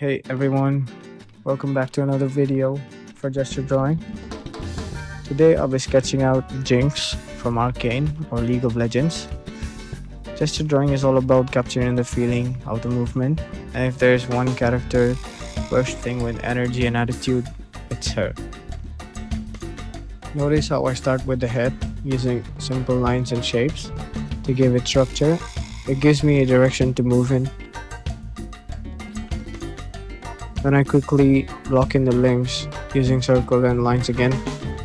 Hey everyone, welcome back to another video for Gesture Drawing. Today I'll be sketching out Jinx from Arcane or League of Legends. Gesture drawing is all about capturing the feeling of the movement, and if there's one character bursting with energy and attitude, it's her. Notice how I start with the head using simple lines and shapes to give it structure. It gives me a direction to move in. Then I quickly block in the limbs using circle and lines again,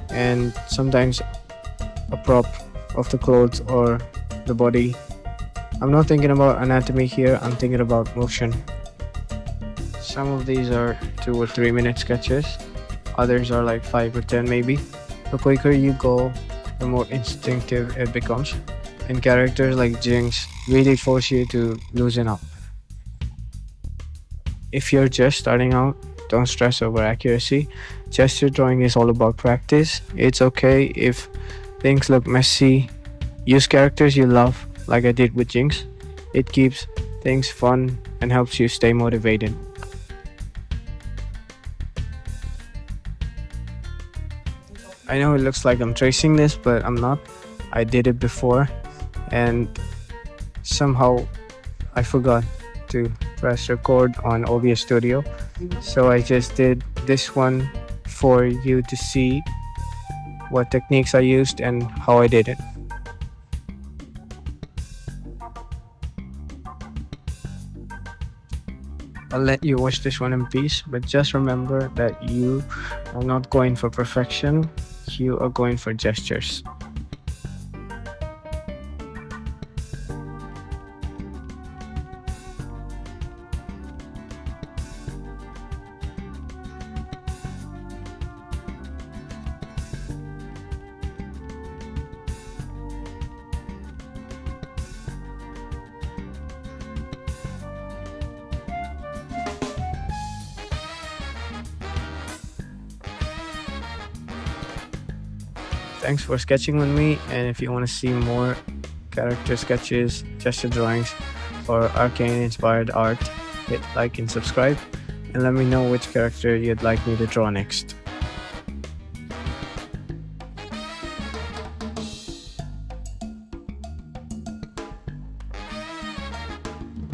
and sometimes a prop of the clothes or the body. I'm not thinking about anatomy here, I'm thinking about motion. Some of these are 2 or 3 minute sketches, others are like 5 or 10 maybe. The quicker you go, the more instinctive it becomes, and characters like Jinx really force you to loosen up. If you're just starting out, don't stress over accuracy. Gesture drawing is all about practice. It's okay if things look messy. Use characters you love, like I did with Jinx. It keeps things fun and helps you stay motivated. I know it looks like I'm tracing this, but I'm not. I did it before, and somehow I forgot to press record on OBS Studio, so I just did this one for you to see what techniques I used and how I did it. I'll let you watch this one in peace, but just remember that you are not going for perfection, you are going for gestures. Thanks for sketching with me, and if you want to see more character sketches, gesture drawings, or Arcane inspired art, hit like and subscribe, and let me know which character you'd like me to draw next.